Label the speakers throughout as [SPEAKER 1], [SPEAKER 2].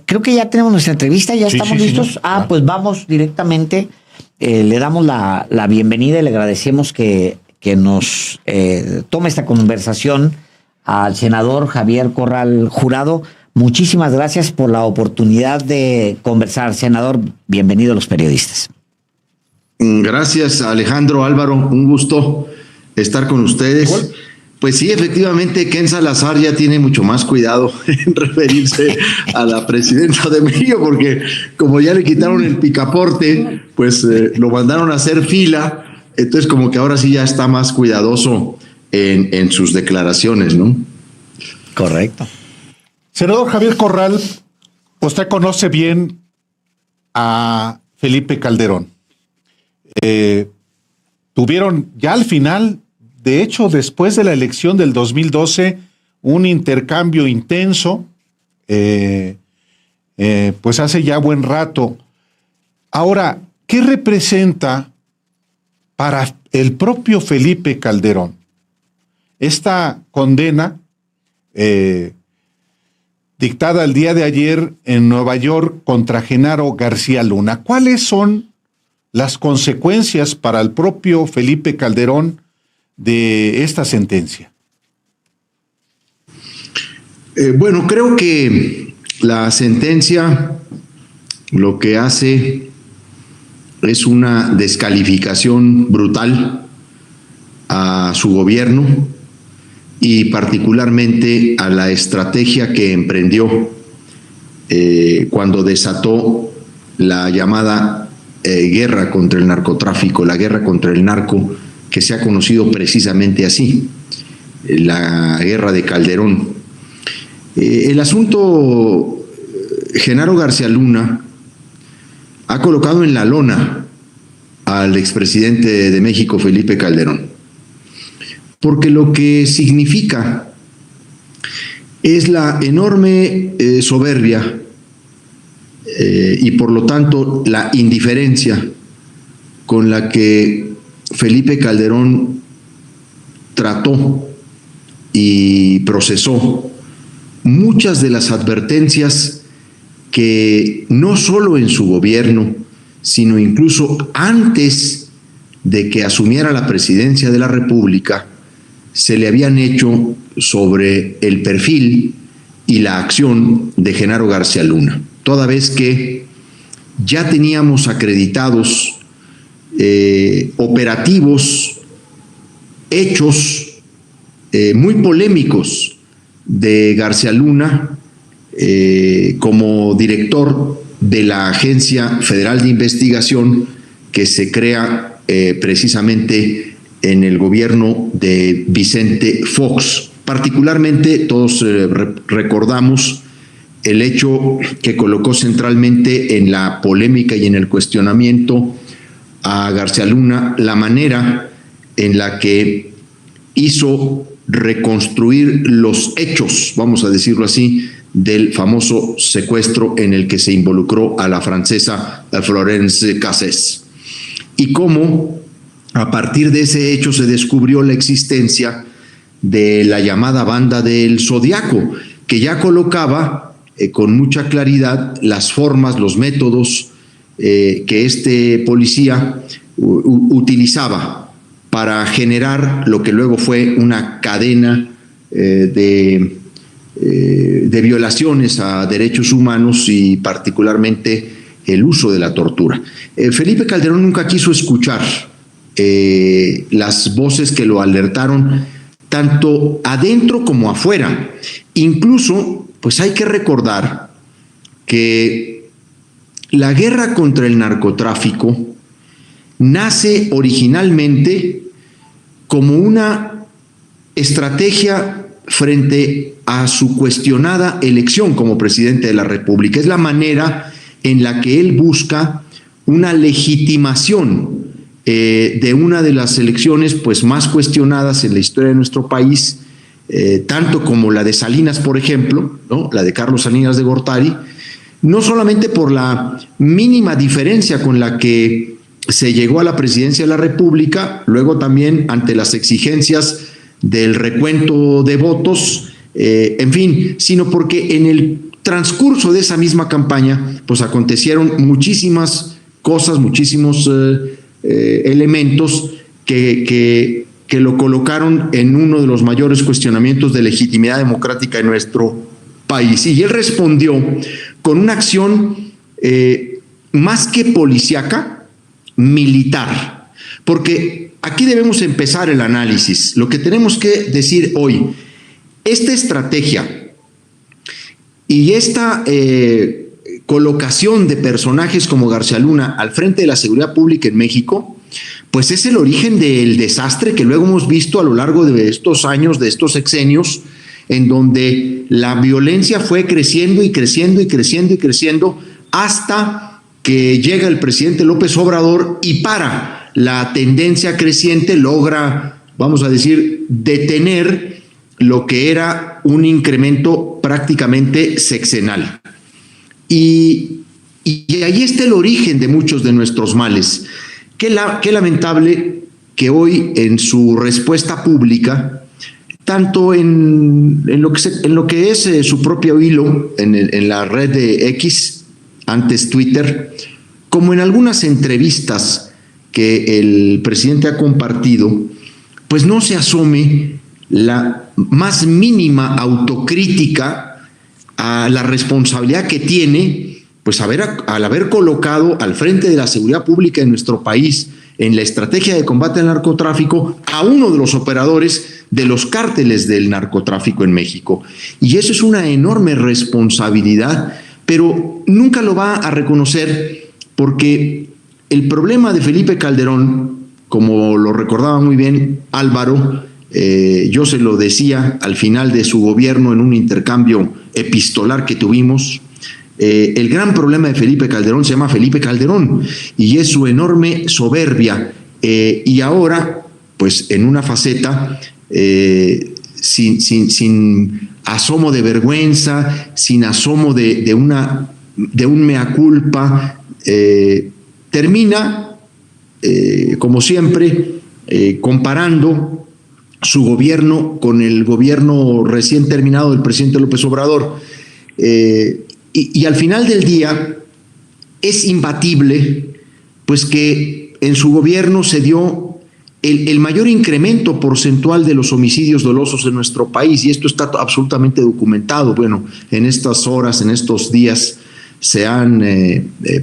[SPEAKER 1] Creo que ya tenemos nuestra entrevista, ya
[SPEAKER 2] Sí,
[SPEAKER 1] estamos
[SPEAKER 2] sí,
[SPEAKER 1] listos.
[SPEAKER 2] señor.
[SPEAKER 1] Claro. Pues vamos directamente. Le damos la bienvenida y le agradecemos que nos tome esta conversación al senador Javier Corral Jurado. Muchísimas gracias por la oportunidad de conversar. Senador, bienvenido a Los Periodistas.
[SPEAKER 3] Gracias, Alejandro, Álvaro, un gusto estar con ustedes.
[SPEAKER 2] Igual.
[SPEAKER 3] Pues sí, efectivamente, Ken Salazar ya tiene mucho más cuidado en referirse a la presidenta de México, porque como ya le quitaron el picaporte, pues lo mandaron a hacer fila, entonces como que ahora sí ya está más cuidadoso en sus declaraciones, ¿no?
[SPEAKER 1] Correcto.
[SPEAKER 2] Senador Javier Corral, usted conoce bien a Felipe Calderón. Tuvieron ya al final, de hecho, después de la elección del 2012, un intercambio intenso, pues hace ya buen rato. Ahora, ¿qué representa para el propio Felipe Calderón esta condena dictada el día de ayer en Nueva York contra Genaro García Luna? ¿Cuáles son las consecuencias para el propio Felipe Calderón de esta sentencia?
[SPEAKER 3] Bueno, creo que la sentencia lo que hace es una descalificación brutal a su gobierno y particularmente a la estrategia que emprendió cuando desató la llamada guerra contra el narcotráfico, la guerra contra el narco, que se ha conocido precisamente así, la guerra de Calderón. El asunto Genaro García Luna ha colocado en la lona al expresidente de México, Felipe Calderón, porque lo que significa es la enorme soberbia y por lo tanto la indiferencia con la que Felipe Calderón trató y procesó muchas de las advertencias que no solo en su gobierno, sino incluso antes de que asumiera la presidencia de la República, se le habían hecho sobre el perfil y la acción de Genaro García Luna, toda vez que ya teníamos acreditados operativos, hechos muy polémicos de García Luna como director de la Agencia Federal de Investigación que se crea precisamente en el gobierno de Vicente Fox. Particularmente todos recordamos el hecho que colocó centralmente en la polémica y en el cuestionamiento a García Luna, la manera en la que hizo reconstruir los hechos, vamos a decirlo así, del famoso secuestro en el que se involucró a la francesa Florence Cassés. Y cómo a partir de ese hecho se descubrió la existencia de la llamada banda del Zodiaco, que ya colocaba con mucha claridad las formas, los métodos que este policía utilizaba para generar lo que luego fue una cadena de violaciones a derechos humanos y particularmente el uso de la tortura. Felipe Calderón nunca quiso escuchar las voces que lo alertaron tanto adentro como afuera. Incluso, pues hay que recordar que la guerra contra el narcotráfico nace originalmente como una estrategia frente a su cuestionada elección como presidente de la República. Es la manera en la que él busca una legitimación de una de las elecciones pues más cuestionadas en la historia de nuestro país, tanto como la de Salinas, por ejemplo, ¿no? La de Carlos Salinas de Gortari, no solamente por la mínima diferencia con la que se llegó a la presidencia de la República, luego también ante las exigencias del recuento de votos, en fin, sino porque en el transcurso de esa misma campaña, pues acontecieron muchísimas cosas, muchísimos elementos que lo colocaron en uno de los mayores cuestionamientos de legitimidad democrática en nuestro país. Y él respondió con una acción más que policíaca, militar. Porque aquí debemos empezar el análisis. Lo que tenemos que decir hoy, esta estrategia y esta colocación de personajes como García Luna al frente de la seguridad pública en México, pues es el origen del desastre que luego hemos visto a lo largo de estos años, de estos sexenios, en donde la violencia fue creciendo y creciendo y creciendo y creciendo hasta que llega el presidente López Obrador y para la tendencia creciente logra, vamos a decir, detener lo que era un incremento prácticamente sexenal. Y ahí está el origen de muchos de nuestros males. Qué lamentable que hoy en su respuesta pública, tanto en lo que es su propio hilo en la red de X, antes Twitter, como en algunas entrevistas que el presidente ha compartido, pues no se asome la más mínima autocrítica a la responsabilidad que tiene, pues al haber colocado al frente de la seguridad pública en nuestro país, en la estrategia de combate al narcotráfico, a uno de los operadores de los cárteles del narcotráfico en México. Y eso es una enorme responsabilidad, pero nunca lo va a reconocer porque el problema de Felipe Calderón, como lo recordaba muy bien Álvaro, yo se lo decía al final de su gobierno en un intercambio epistolar que tuvimos, el gran problema de Felipe Calderón se llama Felipe Calderón y es su enorme soberbia y ahora pues en una faceta sin asomo de vergüenza, sin asomo de un mea culpa, termina como siempre comparando su gobierno con el gobierno recién terminado del presidente López Obrador. Y al final del día es imbatible pues que en su gobierno se dio el mayor incremento porcentual de los homicidios dolosos en nuestro país, y esto está absolutamente documentado. Bueno, en estas horas, en estos días se han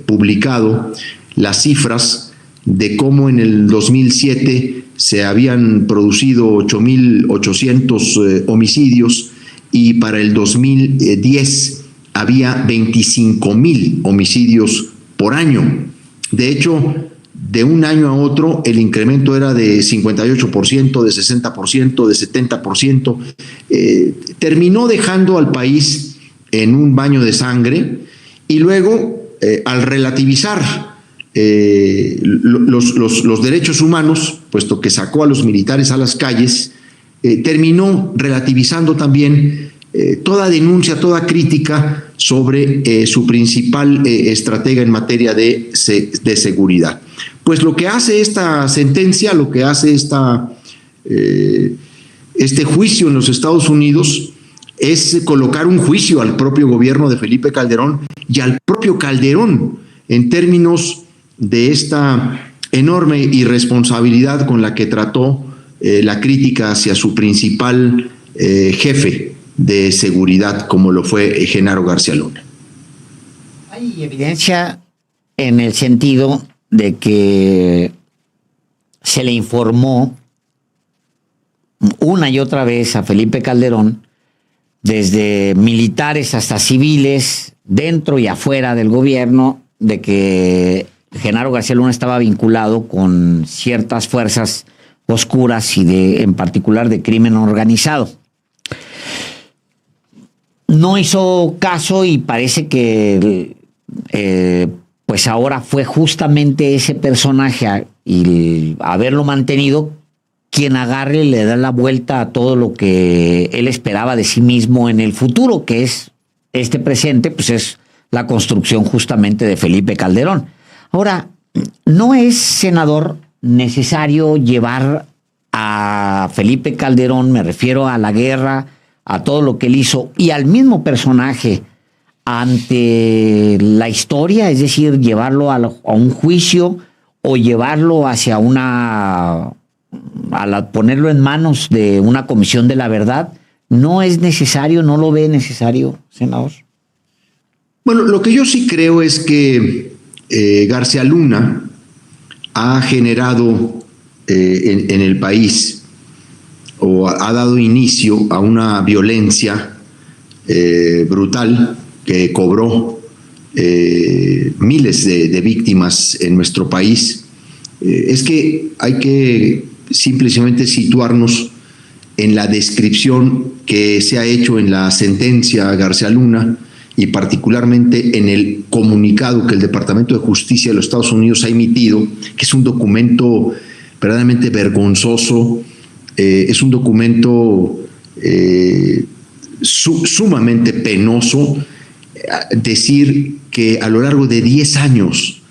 [SPEAKER 3] publicado las cifras de cómo en el 2007 se habían producido 8.800 homicidios y para el 2010 había 25,000 homicidios por año. De hecho, de un año a otro el incremento era de 58%, de 60%, de 70%. Terminó dejando al país en un baño de sangre y luego, al relativizar los derechos humanos, puesto que sacó a los militares a las calles, terminó relativizando también toda denuncia, toda crítica sobre su principal estratega en materia de seguridad. Pues lo que hace esta sentencia, lo que hace este juicio en los Estados Unidos es colocar un juicio al propio gobierno de Felipe Calderón y al propio Calderón en términos de esta enorme irresponsabilidad con la que trató la crítica hacia su principal jefe de seguridad, como lo fue Genaro García Luna.
[SPEAKER 1] Hay evidencia en el sentido de que se le informó una y otra vez a Felipe Calderón, desde militares hasta civiles, dentro y afuera del gobierno, de que Genaro García Luna estaba vinculado con ciertas fuerzas oscuras y en particular de crimen organizado. No hizo caso y parece que pues ahora fue justamente ese personaje y haberlo mantenido quien agarre y le da la vuelta a todo lo que él esperaba de sí mismo en el futuro, que es este presente, pues es la construcción justamente de Felipe Calderón. Ahora, no es, senador, necesario llevar a Felipe Calderón, me refiero a la guerra, a todo lo que él hizo, y al mismo personaje ante la historia, es decir, llevarlo a un juicio o llevarlo hacia ponerlo en manos de una comisión de la verdad? ¿No es necesario, no lo ve necesario, senador?
[SPEAKER 3] Bueno, lo que yo sí creo es que García Luna ha generado en el país o ha dado inicio a una violencia brutal que cobró miles de víctimas en nuestro país. Es que hay que simplemente situarnos en la descripción que se ha hecho en la sentencia a García Luna y particularmente en el comunicado que el Departamento de Justicia de los Estados Unidos ha emitido, que es un documento verdaderamente vergonzoso, es un documento sumamente penoso. Decir que a lo largo de 10 años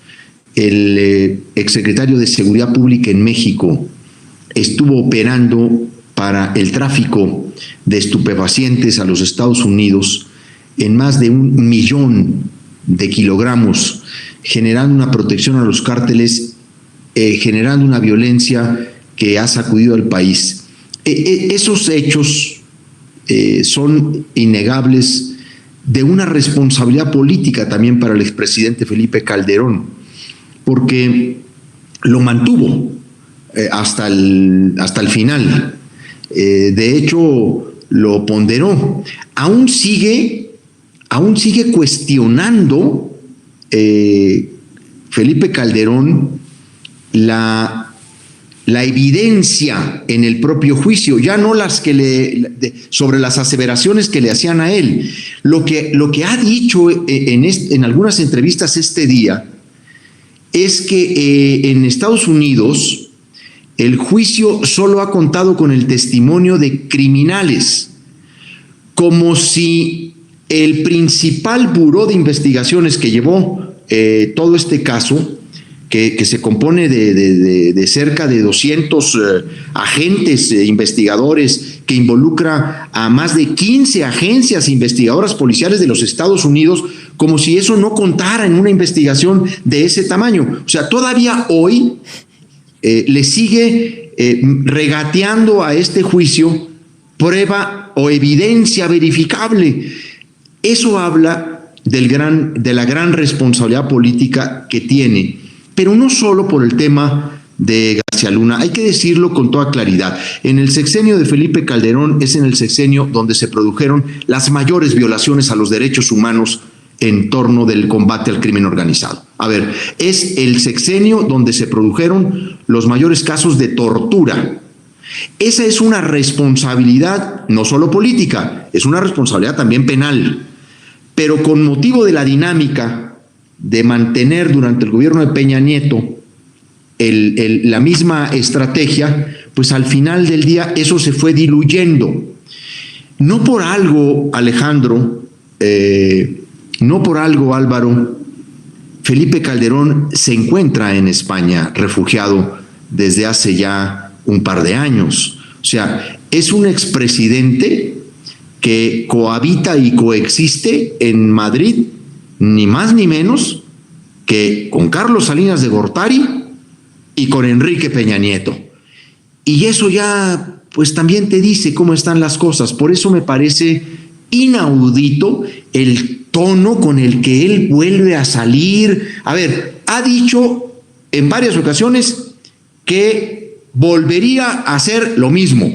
[SPEAKER 3] el exsecretario de Seguridad Pública en México estuvo operando para el tráfico de estupefacientes a los Estados Unidos en más de 1 millón de kilogramos, generando una protección a los cárteles, generando una violencia que ha sacudido al país. Esos hechos son innegables, de una responsabilidad política también para el expresidente Felipe Calderón, porque lo mantuvo hasta el final. De hecho, lo ponderó. Aún sigue cuestionando Felipe Calderón la evidencia en el propio juicio, ya no las que sobre las aseveraciones que le hacían a él. Lo que ha dicho en algunas entrevistas este día es que en Estados Unidos el juicio solo ha contado con el testimonio de criminales, como si el principal buró de investigaciones que llevó todo este caso, que se compone de cerca de 200 agentes investigadores, que involucra a más de 15 agencias investigadoras policiales de los Estados Unidos, como si eso no contara en una investigación de ese tamaño. O sea, todavía hoy le sigue regateando a este juicio prueba o evidencia verificable. Eso habla de la gran responsabilidad política que tiene, pero no solo por el tema de García Luna, hay que decirlo con toda claridad. En el sexenio de Felipe Calderón es en el sexenio donde se produjeron las mayores violaciones a los derechos humanos en torno del combate al crimen organizado. A ver, es el sexenio donde se produjeron los mayores casos de tortura. Esa es una responsabilidad no solo política, es una responsabilidad también penal, pero con motivo de la dinámica de mantener durante el gobierno de Peña Nieto la misma estrategia, pues al final del día eso se fue diluyendo. No por algo, Alejandro, no por algo, Álvaro, Felipe Calderón se encuentra en España refugiado desde hace ya un par de años. O sea, es un expresidente que cohabita y coexiste en Madrid, ni más ni menos que con Carlos Salinas de Gortari y con Enrique Peña Nieto. Y eso ya, pues también te dice cómo están las cosas. Por eso me parece inaudito el tono con el que él vuelve a salir. A ver, ha dicho en varias ocasiones que volvería a hacer lo mismo.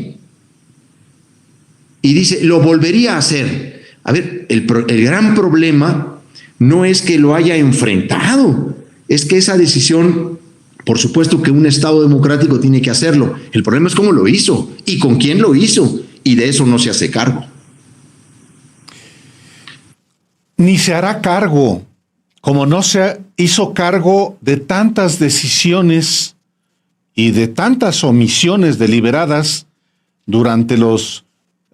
[SPEAKER 3] Y dice, lo volvería a hacer. A ver, el gran problema no es que lo haya enfrentado, es que esa decisión, por supuesto que un Estado democrático tiene que hacerlo. El problema es cómo lo hizo y con quién lo hizo, y de eso no se hace cargo.
[SPEAKER 2] Ni se hará cargo, como no se hizo cargo de tantas decisiones y de tantas omisiones deliberadas durante los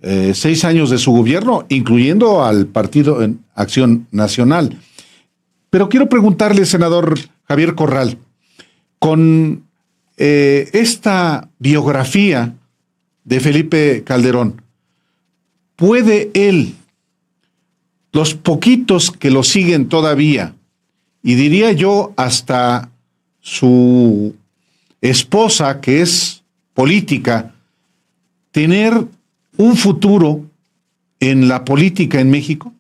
[SPEAKER 2] 6 años de su gobierno, incluyendo al Partido en Acción Nacional. Pero quiero preguntarle, senador Javier Corral, con esta biografía de Felipe Calderón, ¿puede él los poquitos que lo siguen todavía, y diría yo hasta su esposa, que es política, tener un futuro en la política en México?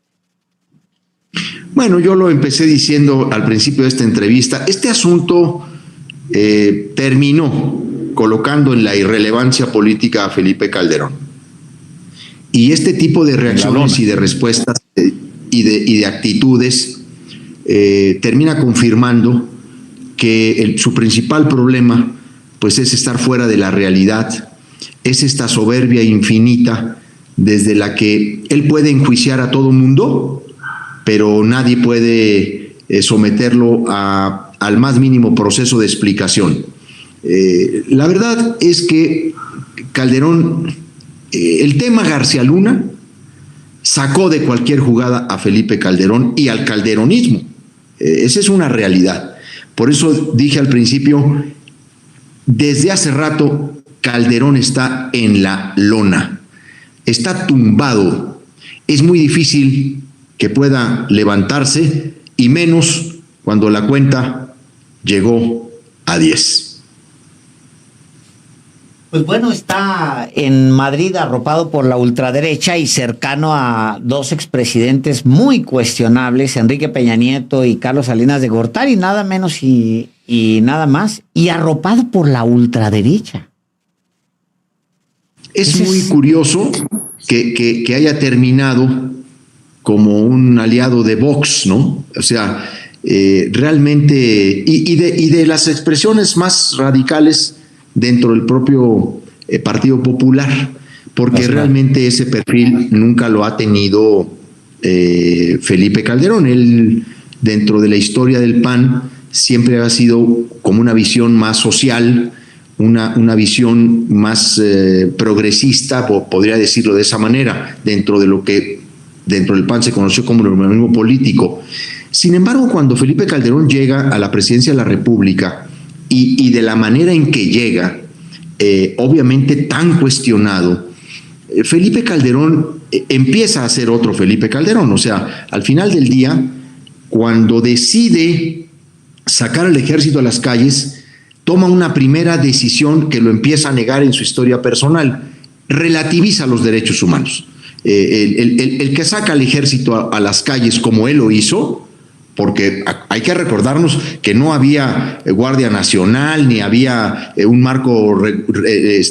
[SPEAKER 3] Bueno, yo lo empecé diciendo al principio de esta entrevista. Este asunto terminó colocando en la irrelevancia política a Felipe Calderón. Y este tipo de reacciones y de respuestas y de actitudes termina confirmando que su principal problema pues es estar fuera de la realidad, es esta soberbia infinita desde la que él puede enjuiciar a todo mundo, pero nadie puede someterlo al más mínimo proceso de explicación. La verdad es que Calderón, el tema García Luna, sacó de cualquier jugada a Felipe Calderón y al calderonismo. Esa es una realidad. Por eso dije al principio, desde hace rato Calderón está en la lona, está tumbado. Es muy difícil que pueda levantarse, y menos cuando la cuenta llegó a 10.
[SPEAKER 1] Pues bueno, está en Madrid arropado por la ultraderecha y cercano a dos expresidentes muy cuestionables, Enrique Peña Nieto y Carlos Salinas de Gortari, nada menos y nada más, y arropado por la ultraderecha.
[SPEAKER 3] Es muy curioso que haya terminado como un aliado de Vox, ¿no? O sea, realmente, y de las expresiones más radicales dentro del propio Partido Popular, porque realmente ese perfil nunca lo ha tenido Felipe Calderón. Él, dentro de la historia del PAN, siempre ha sido como una visión más social, una visión más progresista, podría decirlo de esa manera, dentro de lo que dentro del PAN se conoció como el urbanismo político. Sin embargo, cuando Felipe Calderón llega a la presidencia de la República y de la manera en que llega, obviamente tan cuestionado, Felipe Calderón empieza a ser otro Felipe Calderón. O sea, al final del día, cuando decide sacar al ejército a las calles, toma una primera decisión que lo empieza a negar en su historia personal: relativiza los derechos humanos. El que saca al ejército a las calles como él lo hizo, porque hay que recordarnos que no había Guardia Nacional ni había un marco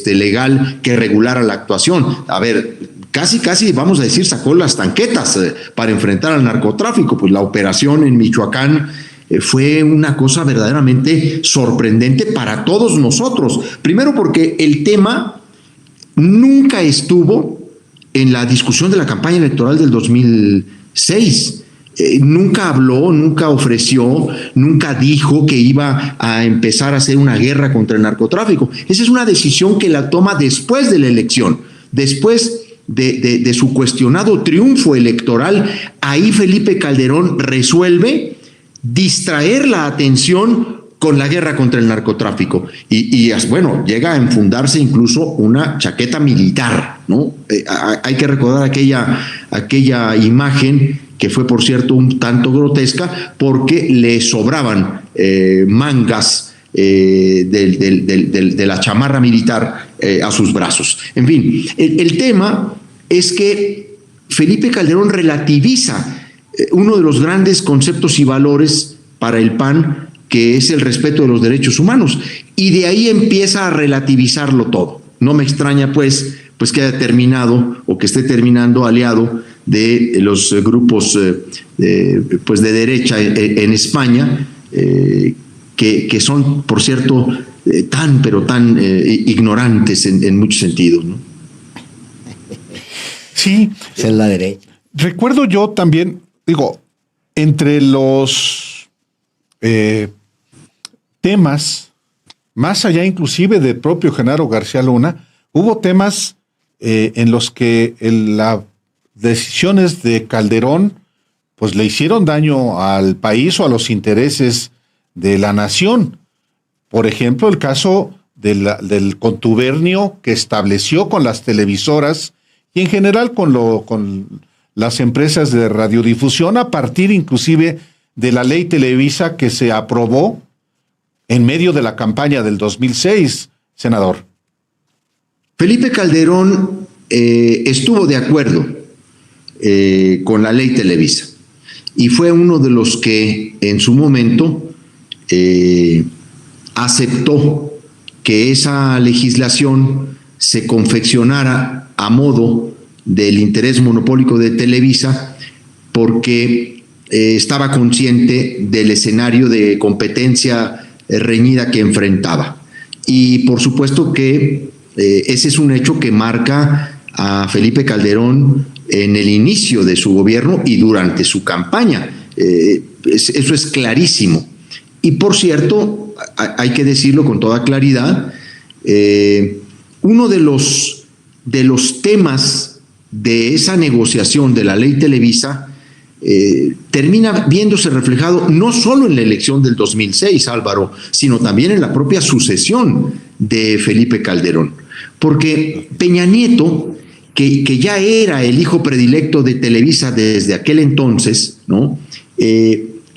[SPEAKER 3] legal que regulara la actuación. A ver, casi vamos a decir sacó las tanquetas para enfrentar al narcotráfico. Pues la operación en Michoacán fue una cosa verdaderamente sorprendente para todos nosotros. Primero porque el tema nunca estuvo en la discusión de la campaña electoral del 2006. Nunca habló, nunca ofreció, nunca dijo que iba a empezar a hacer una guerra contra el narcotráfico. Esa es una decisión que la toma después de la elección, después de su cuestionado triunfo electoral. Ahí Felipe Calderón resuelve distraer la atención con la guerra contra el narcotráfico y bueno, llega a enfundarse incluso una chaqueta militar, ¿no? Hay que recordar aquella imagen que fue, por cierto, un tanto grotesca, porque le sobraban mangas de la chamarra militar a sus brazos. En fin, el tema es que Felipe Calderón relativiza uno de los grandes conceptos y valores para el PAN, que es el respeto de los derechos humanos, y de ahí empieza a relativizarlo todo. No me extraña pues que haya terminado o que esté terminando aliado de los grupos pues de derecha en España, que son, por cierto, tan ignorantes en muchos sentidos, ¿no?
[SPEAKER 2] Sí.
[SPEAKER 1] Es la derecha.
[SPEAKER 2] Recuerdo yo también, entre los temas, más allá inclusive del propio Genaro García Luna, hubo temas en los que las decisiones de Calderón pues le hicieron daño al país o a los intereses de la nación. Por ejemplo, el caso del contubernio que estableció con las televisoras y en general con las empresas de radiodifusión a partir inclusive de la ley Televisa que se aprobó en medio de la campaña del 2006, senador.
[SPEAKER 3] Felipe Calderón estuvo de acuerdo con la ley Televisa y fue uno de los que en su momento aceptó que esa legislación se confeccionara a modo del interés monopólico de Televisa porque estaba consciente del escenario de competencia reñida que enfrentaba. Y por supuesto que ese es un hecho que marca a Felipe Calderón en el inicio de su gobierno y durante su campaña. Eso es clarísimo. Y por cierto, hay que decirlo con toda claridad, uno de los temas de esa negociación de la ley Televisa termina viéndose reflejado no solo en la elección del 2006, Álvaro, sino también en la propia sucesión de Felipe Calderón. Porque Peña Nieto, que ya era el hijo predilecto de Televisa desde aquel entonces, ¿no?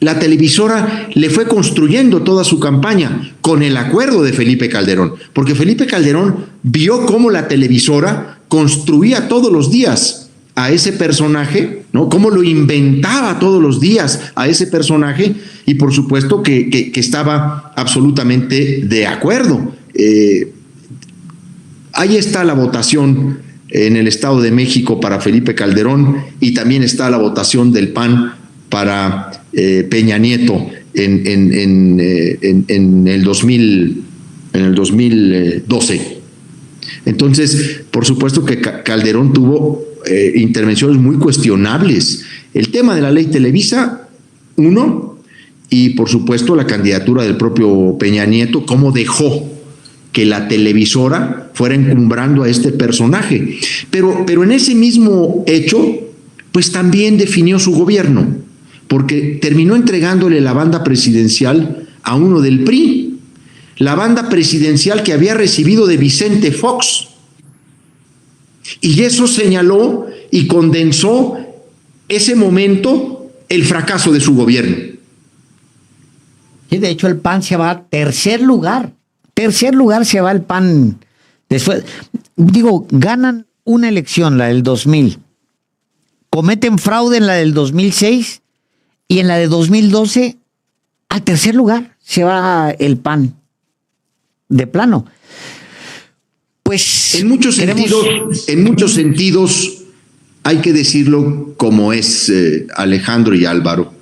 [SPEAKER 3] La televisora le fue construyendo toda su campaña con el acuerdo de Felipe Calderón, porque Felipe Calderón vio cómo la televisora construía todos los días a ese personaje, ¿no? Cómo lo inventaba todos los días a ese personaje, y por supuesto que estaba absolutamente de acuerdo. Ahí está la votación en el Estado de México para Felipe Calderón y también está la votación del PAN para Peña Nieto en el 2012. Entonces, por supuesto que Calderón tuvo intervenciones muy cuestionables. El tema de la ley Televisa, uno, y por supuesto la candidatura del propio Peña Nieto, cómo dejó que la televisora fuera encumbrando a este personaje. Pero en ese mismo hecho, pues también definió su gobierno, porque terminó entregándole la banda presidencial a uno del PRI, la banda presidencial que había recibido de Vicente Fox. Y eso señaló y condensó ese momento, el fracaso de su gobierno.
[SPEAKER 1] Sí, de hecho, el PAN se va a tercer lugar. Tercer lugar se va el PAN. Después, digo, ganan una elección, la del 2000. Cometen fraude en la del 2006 y en la de 2012, al tercer lugar se va el PAN. De plano. Pues
[SPEAKER 3] en muchos sentidos, hay que decirlo como es, Alejandro y Álvaro,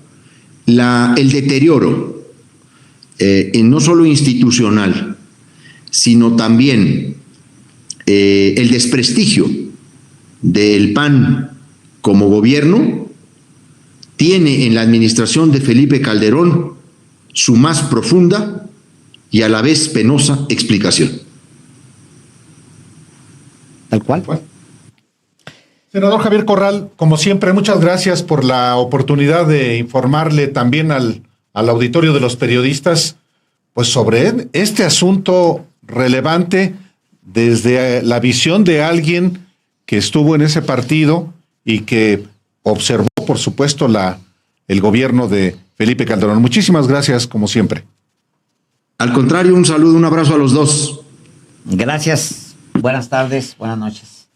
[SPEAKER 3] el deterioro, no solo institucional, sino también el desprestigio del PAN como gobierno, tiene en la administración de Felipe Calderón su más profunda y a la vez penosa explicación.
[SPEAKER 1] Tal cual.
[SPEAKER 2] Senador Javier Corral, como siempre, muchas gracias por la oportunidad de informarle también al auditorio de los periodistas, pues sobre este asunto relevante desde la visión de alguien que estuvo en ese partido y que observó, por supuesto, el gobierno de Felipe Calderón. Muchísimas gracias, como siempre.
[SPEAKER 3] Al contrario, un saludo, un abrazo a los dos.
[SPEAKER 1] Gracias. Buenas tardes, buenas noches.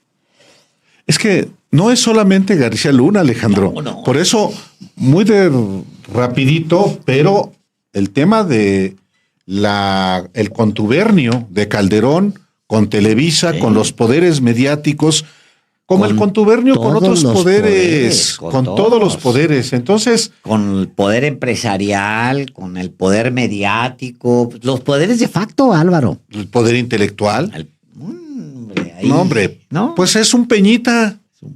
[SPEAKER 2] Es que no es solamente García Luna, Alejandro. No. Por eso, muy rapidito, pero el tema de el contubernio de Calderón con Televisa, con los poderes mediáticos, como el contubernio con otros poderes, con todos los poderes. Entonces,
[SPEAKER 1] con el poder empresarial, con el poder mediático, los poderes de facto, Álvaro.
[SPEAKER 2] El poder intelectual.
[SPEAKER 1] Hombre,
[SPEAKER 2] ¿no? Pues es un Peñita.